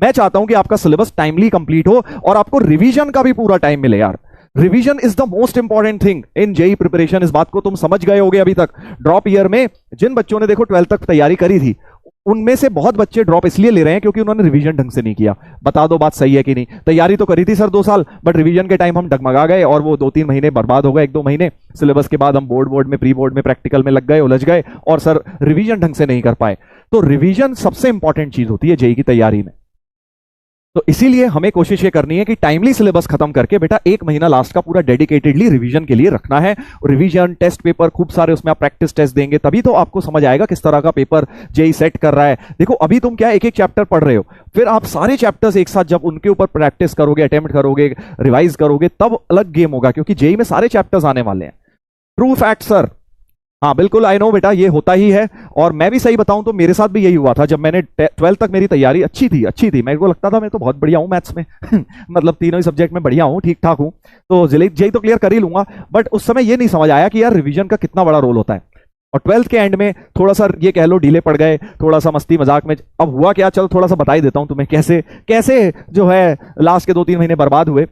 मैं चाहता हूं कि आपका सिलेबस टाइमली कंप्लीट हो और आपको रिवीजन का भी पूरा टाइम मिले यार। Revision is the most important thing in JEE preparation. इस बात को तुम समझ गए होगे अभी तक। ड्रॉप ईयर में जिन बच्चों ने देखो 12th तक तैयारी करी थी, उनमें से बहुत बच्चे ड्रॉप इसलिए ले रहे हैं क्योंकि उन्होंने रिवीजन ढंग से नहीं किया। बता दो बात सही है कि नहीं? तैयारी तो करी थी सर 2 साल, बट रिवीजन के टाइम हम डगमगा गए और वो 2-3 महीने बर्बाद हो गए, 1-2 महीने। सिलेबस के बाद हम बोर्ड में, प्री बोर्ड में, प्रैक्टिकल में लग गए, उलझ गए और सर रिवीजन ढंग से नहीं कर पाए। तो रिवीजन सबसे इंपॉर्टेंट चीज होती है जेई की तैयारी में। तो इसीलिए हमें कोशिश ये करनी है कि टाइमली सिलेबस खत्म करके बेटा 1 महीना लास्ट का पूरा डेडिकेटेडली रिवीजन के लिए रखना है। रिवीजन, टेस्ट पेपर खूब सारे, उसमें आप प्रैक्टिस टेस्ट देंगे तभी तो आपको समझ आएगा किस तरह का पेपर जेई सेट कर रहा है। देखो अभी तुम क्या एक एक चैप्टर पढ़ रहे हो, फिर आप सारे चैप्टर्स एक साथ जब उनके ऊपर प्रैक्टिस करोगे, अटेम्प्ट करोगे, रिवाइज करोगे, तब अलग गेम होगा, क्योंकि जेई में सारे चैप्टर्स आने वाले हैं। True fact sir. हाँ बिल्कुल, आई नो बेटा, ये होता ही है। और मैं भी सही बताऊं तो मेरे साथ भी यही हुआ था। जब मैंने 12th तक मेरी तैयारी अच्छी थी, मेरे को लगता था मैं तो बहुत बढ़िया हूं मैथ्स में मतलब तीनों ही सब्जेक्ट में बढ़िया हूं, ठीक ठाक हूं, तो जेई तो क्लियर कर ही लूंगा। बट उस समय ये नहीं समझ आया कि यार रिवीजन का कितना बड़ा रोल होता है। और 12th के एंड में थोड़ा सा ये कह लो ढीले पड़ गए, थोड़ा सा मस्ती मजाक में। अब हुआ क्या, चलो थोड़ा सा बता ही देता हूं तुम्हें कैसे कैसे जो है लास्ट के 2-3 महीने बर्बाद हुए।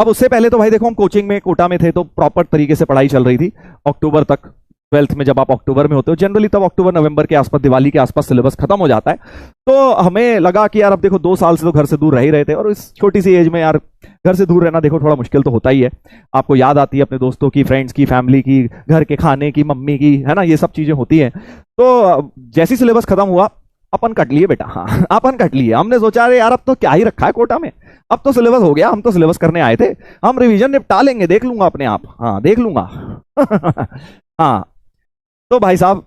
अब उससे पहले तो भाई देखो हम कोचिंग में, कोटा में थे, तो प्रॉपर तरीके से पढ़ाई चल रही थी अक्टूबर तक। 12th में जब आप अक्टूबर में होते हो, जनरली तब अक्टूबर नवंबर के आसपास, दिवाली के आसपास सिलेबस खत्म हो जाता है। तो हमें लगा कि यार अब देखो 2 साल से तो घर से दूर रह ही रहे थे, और इस छोटी सी एज में यार घर से दूर रहना देखो थोड़ा मुश्किल तो होता ही है। आपको याद आती है अपने दोस्तों की, फ्रेंड्स की, फैमिली की, घर के खाने की, मम्मी की, है ना, ये सब चीजें होती हैं। तो जैसी सिलेबस खत्म हुआ, अपन कट लिए बेटा। हाँ अपन कट लिए। हमने सोचा अरे यार अब तो क्या ही रखा है कोटा में, अब तो सिलेबस हो गया, हम तो सिलेबस करने आए थे, हम रिवीजन निपटा लेंगे, देख लूंगा अपने आप, हाँ देख लूंगा हाँ। तो भाई साहब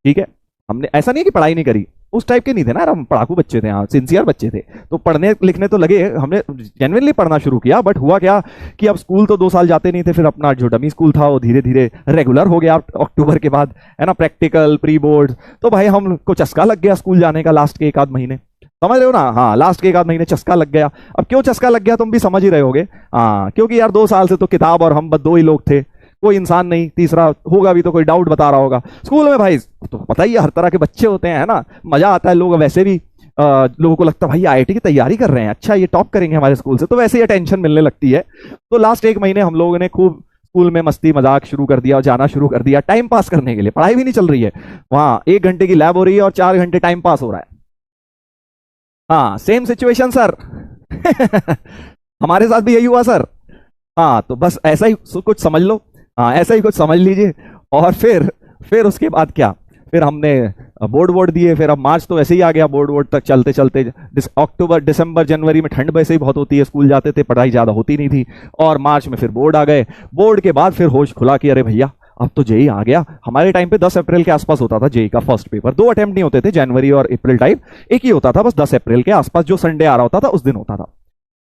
ठीक है, हमने ऐसा नहीं है कि पढ़ाई नहीं करी, उस टाइप के नहीं थे ना, हम पढ़ाकू बच्चे थे, हाँ सिंसियर बच्चे थे, तो पढ़ने लिखने तो लगे, हमने जेन्युइनली पढ़ना शुरू किया। बट हुआ क्या कि अब स्कूल तो 2 साल जाते नहीं थे, फिर अपना जो डमी स्कूल था वो धीरे धीरे रेगुलर हो गया अक्टूबर के बाद, है ना, प्रैक्टिकल, प्री बोर्ड। तो भाई हमको चस्का लग गया स्कूल जाने का लास्ट के 1-8 महीने, समझ रहे हो ना? हाँ लास्ट के 1-8 महीने चस्का लग गया। अब क्यों चस्का लग गया तुम भी समझ ही रहे होगे। हाँ क्योंकि यार 2 साल से तो किताब और हम बस 2 ही लोग थे, कोई इंसान नहीं, तीसरा होगा भी तो कोई डाउट बता रहा होगा। स्कूल में भाई तो पता ही है हर तरह के बच्चे होते हैं, है ना, मजा आता है। लोग वैसे भी लोगों को लगता है भाई आईआईटी की तैयारी कर रहे हैं, अच्छा ये टॉप करेंगे हमारे स्कूल से, तो वैसे ही अटेंशन मिलने लगती है। तो लास्ट 1 महीने हम लोगों ने खूब स्कूल में मस्ती मजाक शुरू कर दिया और जाना शुरू कर दिया टाइम पास करने के लिए। पढ़ाई भी नहीं चल रही है वहां, 1 घंटे की लैब हो रही है और 4 घंटे टाइम पास हो रहा है। हाँ सेम सिचुएशन सर हमारे साथ भी यही हुआ सर। हाँ तो बस ऐसा ही कुछ समझ लो, हाँ ऐसा ही कुछ समझ लीजिए। और फिर उसके बाद क्या, फिर हमने बोर्ड दिए, फिर अब मार्च तो ऐसे ही आ गया, बोर्ड तक चलते चलते अक्टूबर, दिसंबर, जनवरी में ठंड वैसे ही बहुत होती है, स्कूल जाते थे, पढ़ाई ज़्यादा होती नहीं थी, और मार्च में फिर बोर्ड आ गए। बोर्ड के बाद फिर होश खुला कि अरे भैया अब तो जेई आ गया। हमारे टाइम पे 10 अप्रैल के आसपास होता था जेई का फर्स्ट पेपर, 2 अटेम्प्ट नहीं होते थे, जनवरी और अप्रैल टाइप, एक ही होता था बस 10 अप्रैल के आसपास, जो संडे आ रहा होता था उस दिन होता था।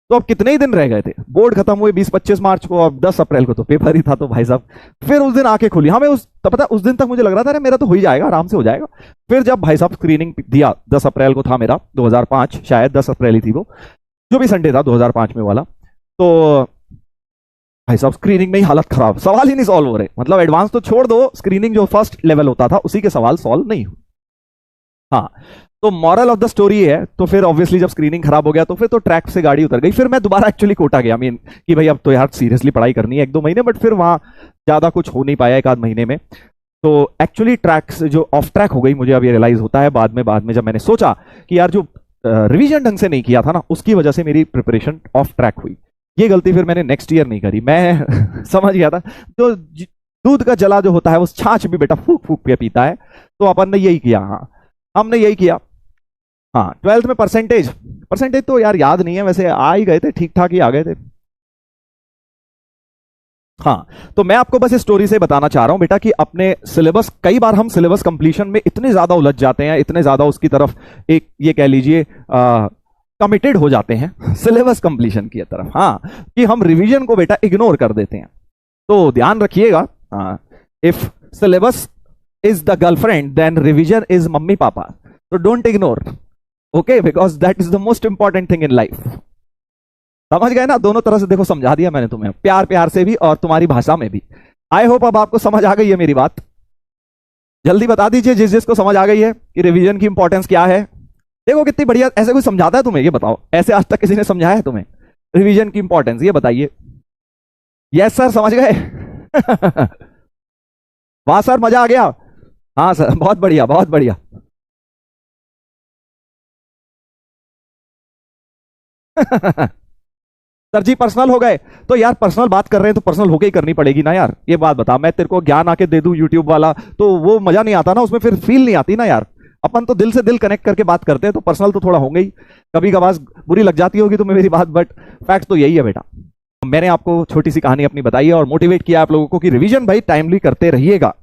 तो अब कितने ही दिन रह गए थे, बोर्ड खत्म हुए 20-25 मार्च को, अब 10 अप्रैल को तो पेपर ही था। तो भाई साहब फिर उस दिन आंखें खुली हमें, तो पता उस दिन तक मुझे लग रहा था अरे मेरा तो हो ही जाएगा, आराम से हो जाएगा। फिर जब भाई साहब स्क्रीनिंग दिया, 10 अप्रैल को था मेरा, 2005 शायद 10 अप्रैल ही थी वो, जो भी संडे था 2005 में वाला, तो भाई साहब स्क्रीनिंग में ही हालत खराब, सवाल ही नहीं सॉल्व हो रहे। मतलब एडवांस तो छोड़ दो, स्क्रीनिंग जो फर्स्ट लेवल होता था उसी के सवाल सॉल्व नहीं हुए। हाँ तो मॉरल ऑफ द स्टोरी है, तो फिर ऑब्वियसली जब स्क्रीनिंग खराब हो गया तो फिर तो ट्रैक से गाड़ी उतर गई। फिर मैं दोबारा एक्चुअली कोटा गया, मीन कि भाई अब तो यार सीरियसली पढ़ाई करनी है 1-2 महीने, बट फिर वहां ज्यादा कुछ हो नहीं पाया 1-8 महीने में। तो एक्चुअली ट्रैक से जो ऑफ ट्रैक हो गई, मुझे अब ये रियलाइज होता है बाद में जब मैंने सोचा कि यार जो रिवीजन ढंग से नहीं किया था ना, उसकी वजह से मेरी प्रिपरेशन ऑफ ट्रैक हुई। ये गलती फिर मैंने नेक्स्ट ईयर नहीं करी। मैं समझ गया था तो दूध का जला जो होता है वो छाछ भी बेटा फूक फूक के पीता है, तो अपन ने यही किया। हाँ हमने यही किया। हाँ 12th में परसेंटेज तो यार याद नहीं है, वैसे आ ही गए थे, ठीक ठाक ही आ गए थे। हाँ तो मैं आपको बस इस स्टोरी से बताना चाह रहा हूं बेटा कि अपने सिलेबस, कई बार हम सिलेबस कंप्लीशन में इतने ज्यादा उलझ जाते हैं, इतने ज्यादा उसकी तरफ एक ये कह लीजिए कमिटेड हो जाते हैं सिलेबस कंप्लीशन की तरफ, हाँ, कि हम रिवीजन को बेटा इग्नोर कर देते हैं। तो ध्यान रखिएगा, if syllabus is the girlfriend then revision is mummy papa, तो don't ignore, okay, because that is the most important thing in life. समझ गए ना? दोनों तरह से देखो समझा दिया मैंने तुम्हें, प्यार से भी और तुम्हारी भाषा में भी। आई होप अब आपको समझ आ गई है मेरी बात। जल्दी बता दीजिए जिस जिसको समझ आ गई है कि रिवीजन की इंपॉर्टेंस क्या है। देखो कितनी बढ़िया, ऐसे कोई समझाता है तुम्हें? ये बताओ, ऐसे आज तक किसी ने समझाया है तुम्हें रिवीजन की इंपॉर्टेंस? ये बताइए। यस सर, समझ गए? वाह सर, मजा आ गया। हाँ सर, बहुत बढ़िया बहुत बढ़िया। सर जी पर्सनल हो गए? तो यार पर्सनल बात कर रहे हैं तो पर्सनल होके ही करनी पड़ेगी ना यार। ये बात बता, मैं तेरे को ज्ञान आके दे दूं यूट्यूब वाला तो वो मजा नहीं आता ना, उसमें फिर फील नहीं आती ना यार। अपन तो दिल से दिल कनेक्ट करके बात करते हैं, तो पर्सनल तो थोड़ा होंगे ही। कभी कभार बुरी लग जाती होगी तुम्हें मेरी बात, बट फैक्ट तो यही है बेटा। मैंने आपको छोटी सी कहानी अपनी बताई है और मोटिवेट किया आप लोगों को कि रिवीजन भाई टाइमली करते रहिएगा।